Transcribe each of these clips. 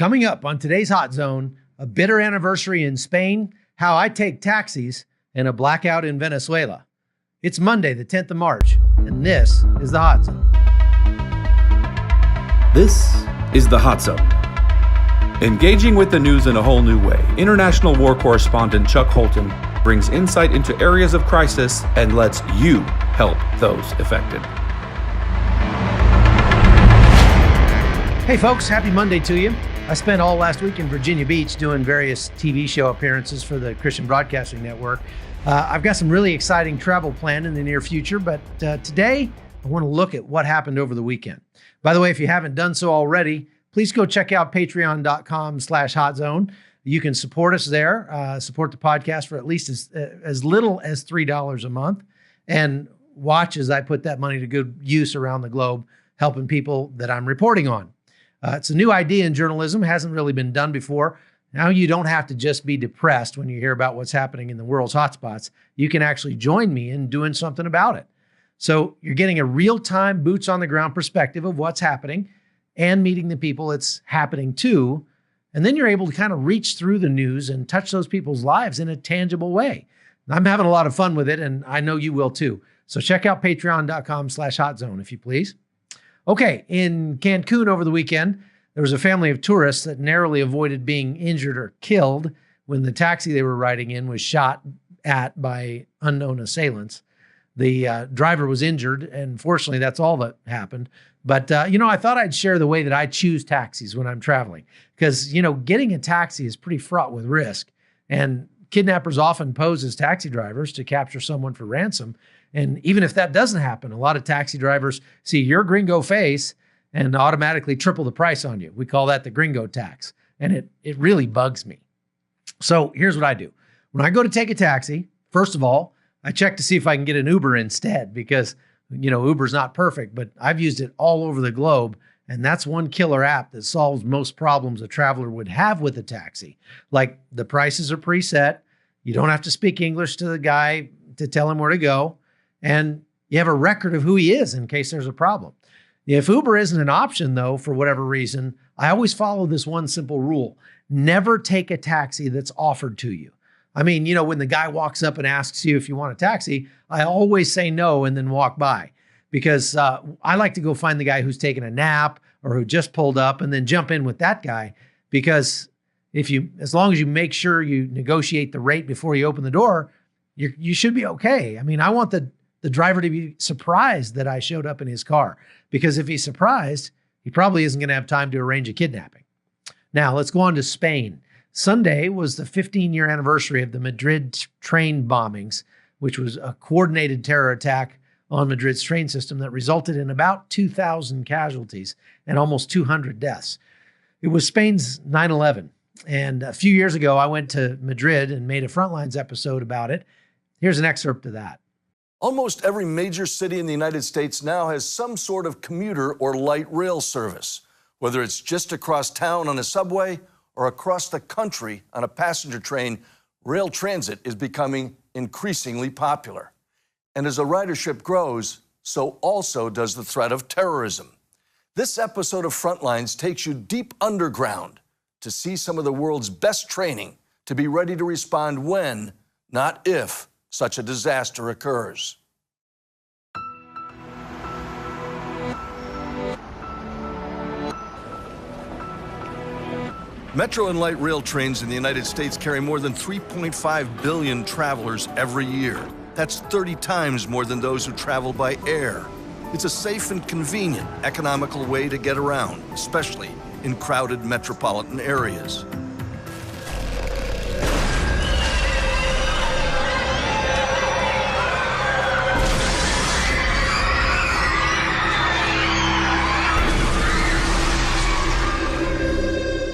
Coming up on today's Hot Zone, a bitter anniversary in Spain, how I take taxis, and a blackout in Venezuela. It's Monday, the 10th of March, and this is the Hot Zone. This is the Hot Zone. Engaging with the news in a whole new way, international war correspondent Chuck Holton brings insight into areas of crisis and lets you help those affected. Hey folks, happy Monday to you. I spent all last week in Virginia Beach doing various TV show appearances for the Christian Broadcasting Network. I've got some really exciting travel planned in the near future, but today I want to look at what happened over the weekend. By the way, if you haven't done so already, please go check out patreon.com/hotzone. You can support us there, support the podcast for at least as little as $3 a month, and watch as I put that money to good use around the globe, helping people that I'm reporting on. It's a new idea in journalism, hasn't really been done before. Now you don't have to just be depressed when you hear about what's happening in the world's hotspots. You can actually join me in doing something about it. So you're getting a real-time, boots-on-the-ground perspective of what's happening and meeting the people it's happening to. And then you're able to kind of reach through the news and touch those people's lives in a tangible way. I'm having a lot of fun with it, and I know you will too. So check out patreon.com/hotzone if you please. Okay, in Cancun over the weekend, there was a family of tourists that narrowly avoided being injured or killed when the taxi they were riding in was shot at by unknown assailants. The driver was injured, and fortunately, that's all that happened. But, I thought I'd share the way that I choose taxis when I'm traveling. Because, getting a taxi is pretty fraught with risk. And kidnappers often pose as taxi drivers to capture someone for ransom. And even if that doesn't happen, a lot of taxi drivers see your gringo face and automatically triple the price on you. We call that the gringo tax. And it really bugs me. So here's what I do. When I go to take a taxi, first of all, I check to see if I can get an Uber instead because, Uber's not perfect, but I've used it all over the globe. And that's one killer app that solves most problems a traveler would have with a taxi. Like the prices are preset. You don't have to speak English to the guy to tell him where to go. And you have a record of who he is in case there's a problem. If Uber isn't an option, though, for whatever reason, I always follow this one simple rule. Never take a taxi that's offered to you. I mean, when the guy walks up and asks you if you want a taxi, I always say no and then walk by because I like to go find the guy who's taking a nap or who just pulled up and then jump in with that guy because as long as you make sure you negotiate the rate before you open the door, you should be okay. I mean, I want the driver to be surprised that I showed up in his car because if he's surprised, he probably isn't going to have time to arrange a kidnapping. Now, let's go on to Spain. Sunday was the 15-year anniversary of the Madrid train bombings, which was a coordinated terror attack on Madrid's train system that resulted in about 2,000 casualties and almost 200 deaths. It was Spain's 9/11. And a few years ago, I went to Madrid and made a Frontlines episode about it. Here's an excerpt of that. Almost every major city in the United States now has some sort of commuter or light rail service, whether it's just across town on a subway or across the country on a passenger train. Rail transit is becoming increasingly popular. And as the ridership grows, so also does the threat of terrorism. This episode of Frontlines takes you deep underground to see some of the world's best training to be ready to respond when, not if, such a disaster occurs. Metro and light rail trains in the United States carry more than 3.5 billion travelers every year. That's 30 times more than those who travel by air. It's a safe and convenient, economical way to get around, especially in crowded metropolitan areas.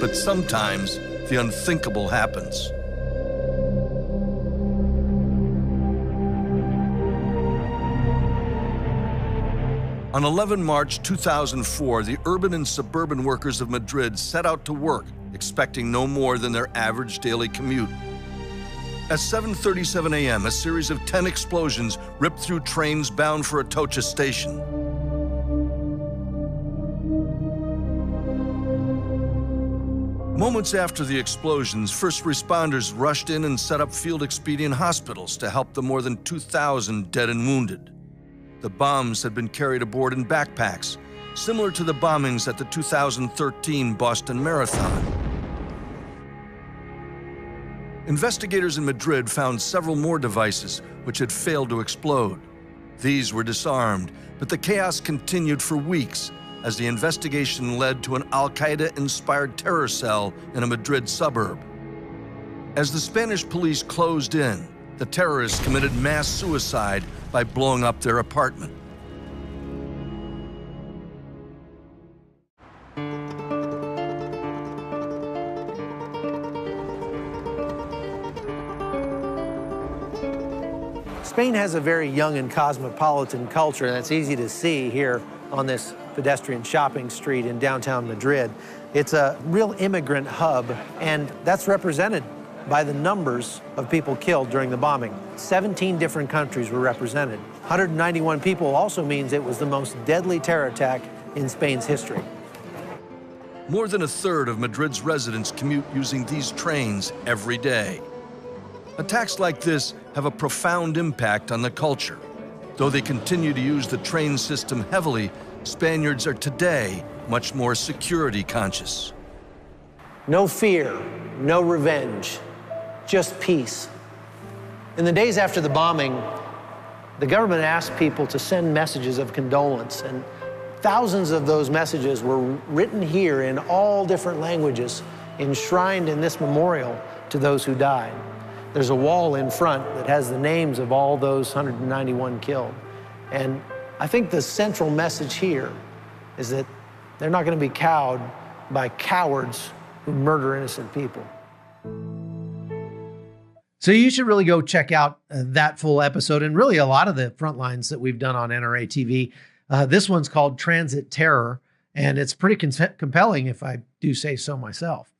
But sometimes the unthinkable happens. On 11 March 2004, the urban and suburban workers of Madrid set out to work, expecting no more than their average daily commute. At 7:37 a.m., a series of 10 explosions ripped through trains bound for Atocha station. Moments after the explosions, first responders rushed in and set up field expedient hospitals to help the more than 2,000 dead and wounded. The bombs had been carried aboard in backpacks, similar to the bombings at the 2013 Boston Marathon. Investigators in Madrid found several more devices which had failed to explode. These were disarmed, but the chaos continued for weeks as the investigation led to an Al-Qaeda-inspired terror cell in a Madrid suburb. As the Spanish police closed in, the terrorists committed mass suicide by blowing up their apartment. Spain has a very young and cosmopolitan culture, and it's easy to see here on this pedestrian shopping street in downtown Madrid. It's a real immigrant hub, and that's represented by the numbers of people killed during the bombing. 17 different countries were represented. 191 people also means it was the most deadly terror attack in Spain's history. More than a third of Madrid's residents commute using these trains every day. Attacks like this have a profound impact on the culture. Though they continue to use the train system heavily, Spaniards are today much more security conscious. No fear, no revenge, just peace. In the days after the bombing, the government asked people to send messages of condolence, and thousands of those messages were written here in all different languages, enshrined in this memorial to those who died. There's a wall in front that has the names of all those 191 killed. And I think the central message here is that they're not going to be cowed by cowards who murder innocent people. So you should really go check out that full episode and really a lot of the front lines that we've done on NRA TV. This one's called Transit Terror, and it's pretty compelling if I do say so myself.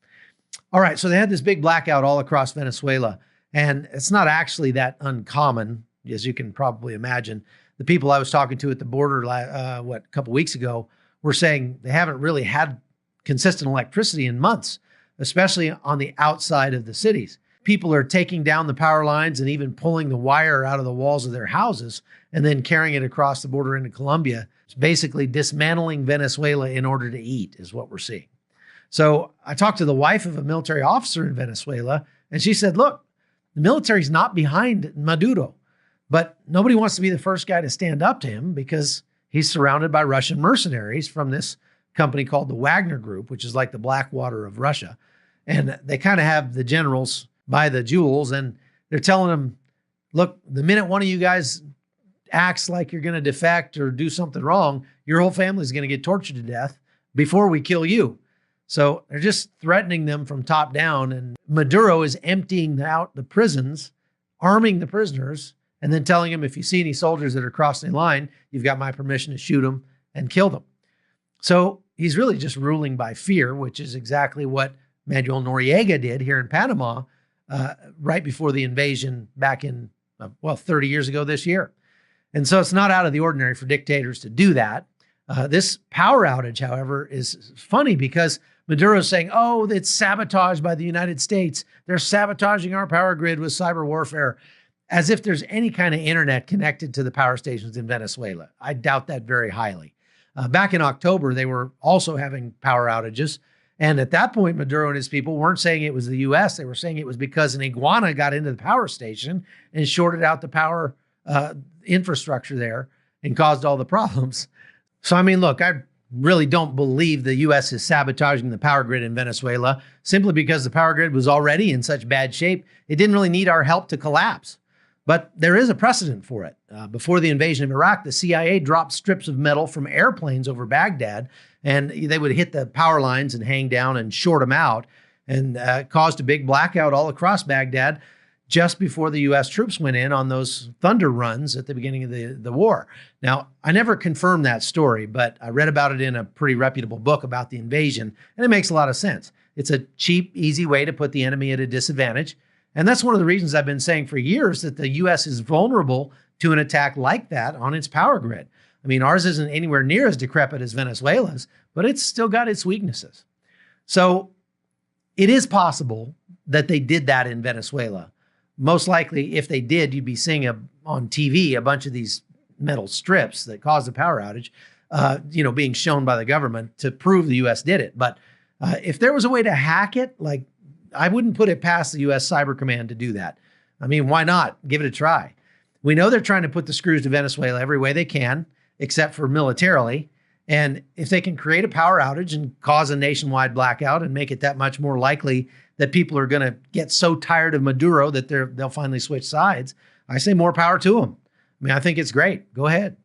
All right, so they had this big blackout all across Venezuela, and it's not actually that uncommon, as you can probably imagine. The people I was talking to at the border, a couple weeks ago, were saying they haven't really had consistent electricity in months, especially on the outside of the cities. People are taking down the power lines and even pulling the wire out of the walls of their houses and then carrying it across the border into Colombia. It's basically dismantling Venezuela in order to eat is what we're seeing. So I talked to the wife of a military officer in Venezuela, and she said, look, the military's not behind Maduro, but nobody wants to be the first guy to stand up to him because he's surrounded by Russian mercenaries from this company called the Wagner Group, which is like the Blackwater of Russia. And they kind of have the generals by the jewels, and they're telling them, look, the minute one of you guys acts like you're going to defect or do something wrong, your whole family's going to get tortured to death before we kill you. So they're just threatening them from top down, and Maduro is emptying out the prisons, arming the prisoners, and then telling them, if you see any soldiers that are crossing the line, you've got my permission to shoot them and kill them. So he's really just ruling by fear, which is exactly what Manuel Noriega did here in Panama right before the invasion back in, 30 years ago this year. And so it's not out of the ordinary for dictators to do that. This power outage, however, is funny because Maduro's saying, oh, it's sabotaged by the United States. They're sabotaging our power grid with cyber warfare, as if there's any kind of internet connected to the power stations in Venezuela. I doubt that very highly. Back in October, they were also having power outages. And at that point, Maduro and his people weren't saying it was the U.S. They were saying it was because an iguana got into the power station and shorted out the power infrastructure there and caused all the problems. So, I mean, look, I really don't believe the U.S. is sabotaging the power grid in Venezuela simply because the power grid was already in such bad shape. It didn't really need our help to collapse. But there is a precedent for it. Before the invasion of Iraq, the CIA dropped strips of metal from airplanes over Baghdad, and they would hit the power lines and hang down and short them out, and caused a big blackout all across Baghdad just before the U.S. troops went in on those thunder runs at the beginning of the war. Now, I never confirmed that story, but I read about it in a pretty reputable book about the invasion, and it makes a lot of sense. It's a cheap, easy way to put the enemy at a disadvantage. And that's one of the reasons I've been saying for years that the U.S. is vulnerable to an attack like that on its power grid. I mean, ours isn't anywhere near as decrepit as Venezuela's, but it's still got its weaknesses. So it is possible that they did that in Venezuela. Most likely, if they did, you'd be seeing on TV a bunch of these metal strips that caused the power outage, being shown by the government to prove the U.S. did it. But if there was a way to hack it, like, I wouldn't put it past the U.S. Cyber Command to do that. I mean, why not? Give it a try. We know they're trying to put the screws to Venezuela every way they can, except for militarily. And if they can create a power outage and cause a nationwide blackout and make it that much more likely that people are going to get so tired of Maduro that they'll finally switch sides, I say more power to them. I mean, I think it's great. Go ahead.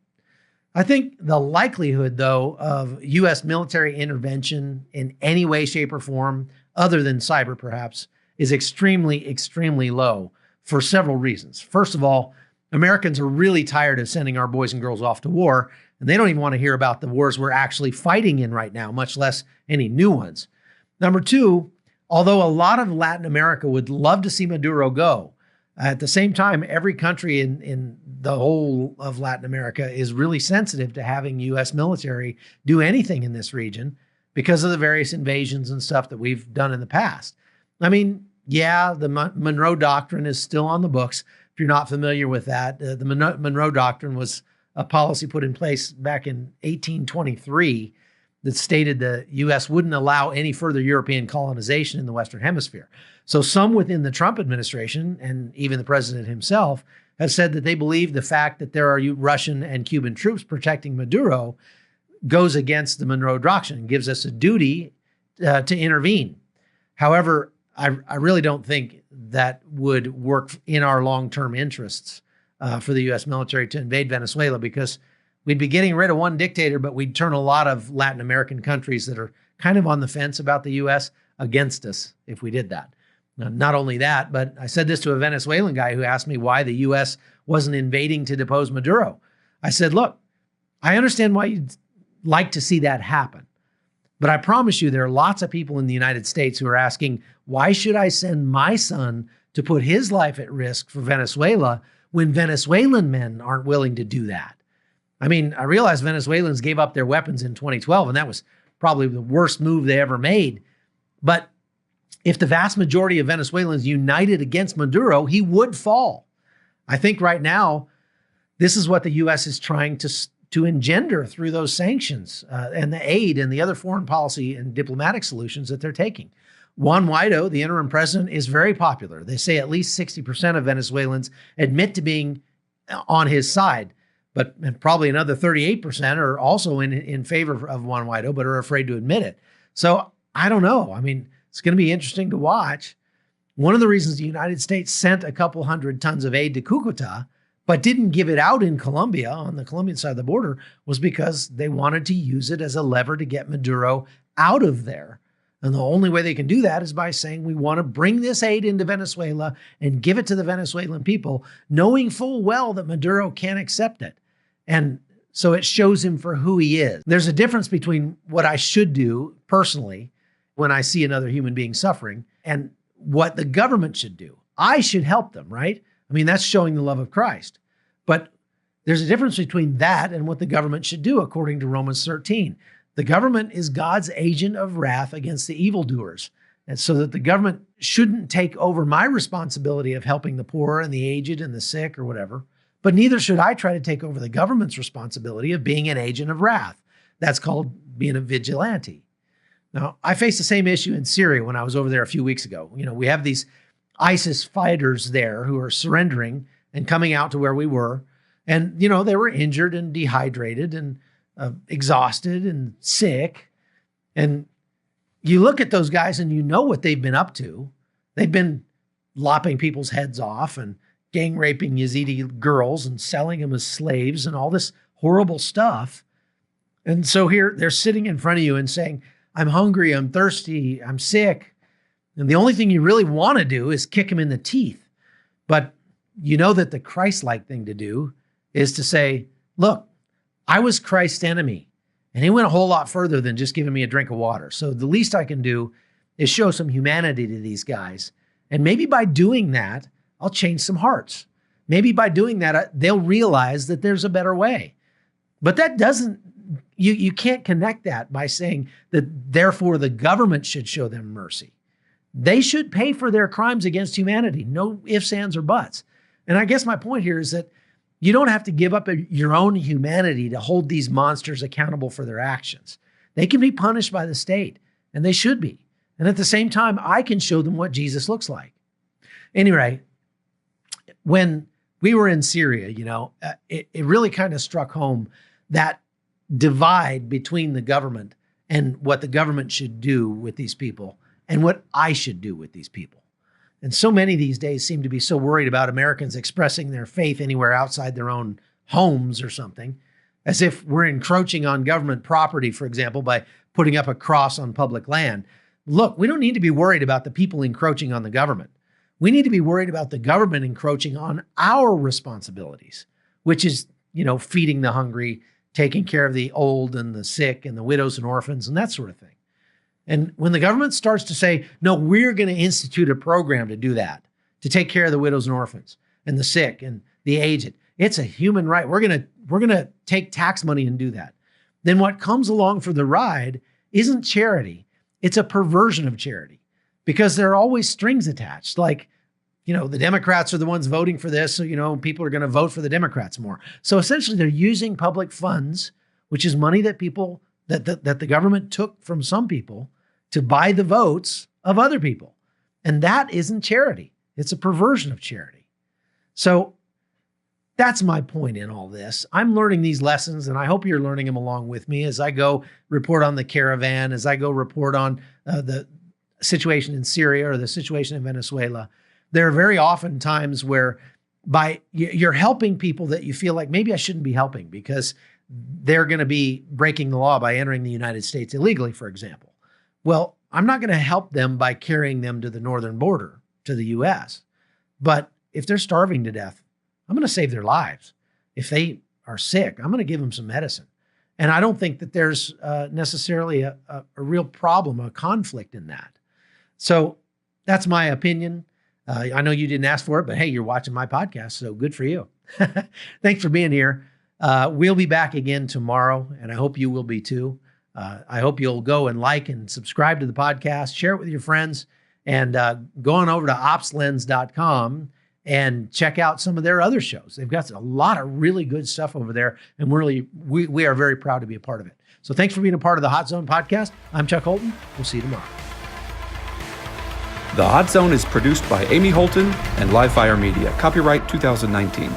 I think the likelihood, though, of U.S. military intervention in any way, shape, or form, other than cyber perhaps, is extremely, extremely low for several reasons. First of all, Americans are really tired of sending our boys and girls off to war, and they don't even want to hear about the wars we're actually fighting in right now, much less any new ones. Number two, although a lot of Latin America would love to see Maduro go, at the same time, every country in the whole of Latin America is really sensitive to having U.S. military do anything in this region because of the various invasions and stuff that we've done in the past. I mean, yeah, the Monroe Doctrine is still on the books. If you're not familiar with that, the Monroe Doctrine was a policy put in place back in 1823 that stated the U.S. wouldn't allow any further European colonization in the Western Hemisphere. So some within the Trump administration, and even the president himself, have said that they believe the fact that there are Russian and Cuban troops protecting Maduro goes against the Monroe Doctrine and gives us a duty to intervene. However, I really don't think that would work in our long-term interests for the U.S. military to invade Venezuela, because we'd be getting rid of one dictator, but we'd turn a lot of Latin American countries that are kind of on the fence about the U.S. against us if we did that. Now, not only that, but I said this to a Venezuelan guy who asked me why the U.S. wasn't invading to depose Maduro. I said, look, I understand why you'd like to see that happen, but I promise you there are lots of people in the United States who are asking, why should I send my son to put his life at risk for Venezuela when Venezuelan men aren't willing to do that? I mean, I realize Venezuelans gave up their weapons in 2012, and that was probably the worst move they ever made. But if the vast majority of Venezuelans united against Maduro, he would fall. I think right now, this is what the U.S. is trying to engender through those sanctions and the aid and the other foreign policy and diplomatic solutions that they're taking. Juan Guaido, the interim president, is very popular. They say at least 60% of Venezuelans admit to being on his side, but probably another 38% are also in favor of Juan Guaido, but are afraid to admit it. So I don't know. I mean, it's going to be interesting to watch. One of the reasons the United States sent a couple hundred tons of aid to Cucuta, but didn't give it out in Colombia, on the Colombian side of the border, was because they wanted to use it as a lever to get Maduro out of there. And the only way they can do that is by saying, we want to bring this aid into Venezuela and give it to the Venezuelan people, knowing full well that Maduro can't accept it. And so it shows him for who he is. There's a difference between what I should do personally when I see another human being suffering and what the government should do. I should help them, right? I mean, that's showing the love of Christ. But there's a difference between that and what the government should do, according to Romans 13. The government is God's agent of wrath against the evildoers. And so that the government shouldn't take over my responsibility of helping the poor and the aged and the sick or whatever. But neither should I try to take over the government's responsibility of being an agent of wrath. That's called being a vigilante. Now, I faced the same issue in Syria when I was over there a few weeks ago. You know, we have these ISIS fighters there who are surrendering and coming out to where we were. And, you know, they were injured and dehydrated and exhausted and sick. And you look at those guys and you know what they've been up to. They've been lopping people's heads off and gang raping Yazidi girls and selling them as slaves and all this horrible stuff. And so here they're sitting in front of you and saying, I'm hungry, I'm thirsty, I'm sick. And the only thing you really want to do is kick him in the teeth. But you know that the Christ-like thing to do is to say, look, I was Christ's enemy. And he went a whole lot further than just giving me a drink of water. So the least I can do is show some humanity to these guys. And maybe by doing that, I'll change some hearts. Maybe by doing that, they'll realize that there's a better way. But that doesn't, you can't connect that by saying that therefore the government should show them mercy. they should pay for their crimes against humanity. No ifs, ands, or buts. And I guess my point here is that you don't have to give up your own humanity to hold these monsters accountable for their actions. They can be punished by the state, and they should be. And at the same time, I can show them what Jesus looks like. Anyway, when we were in Syria, it really kind of struck home that divide between the government and what the government should do with these people and what I should do with these people. And so many these days seem to be so worried about Americans expressing their faith anywhere outside their own homes or something, as if we're encroaching on government property, for example, by putting up a cross on public land. Look, we don't need to be worried about the people encroaching on the government. We need to be worried about the government encroaching on our responsibilities, which is, feeding the hungry, taking care of the old and the sick and the widows and orphans and that sort of thing. And when the government starts to say, no, we're going to institute a program to do that, to take care of the widows and orphans and the sick and the aged, it's a human right. We're going to take tax money and do that. Then what comes along for the ride isn't charity. It's a perversion of charity, because there are always strings attached. Like, the Democrats are the ones voting for this. So, people are going to vote for the Democrats more. So essentially they're using public funds, which is money that that the government took from some people, to buy the votes of other people. And that isn't charity. It's a perversion of charity. So that's my point in all this. I'm learning these lessons, and I hope you're learning them along with me as I go report on the caravan, as I go report on the situation in Syria or the situation in Venezuela. There are very often times where you're helping people that you feel like maybe I shouldn't be helping because they're going to be breaking the law by entering the United States illegally, for example. Well, I'm not going to help them by carrying them to the northern border, to the U.S. But if they're starving to death, I'm going to save their lives. If they are sick, I'm going to give them some medicine. And I don't think that there's necessarily a real problem, a conflict in that. So that's my opinion. I know you didn't ask for it, but hey, you're watching my podcast, so good for you. Thanks for being here. We'll be back again tomorrow, and I hope you will be too. I hope you'll go and like and subscribe to the podcast, share it with your friends, and go on over to opslens.com and check out some of their other shows. They've got a lot of really good stuff over there, and we are very proud to be a part of it. So thanks for being a part of the Hot Zone podcast. I'm Chuck Holton. We'll see you tomorrow. The Hot Zone is produced by Amy Holton and Livefire Media. Copyright 2019.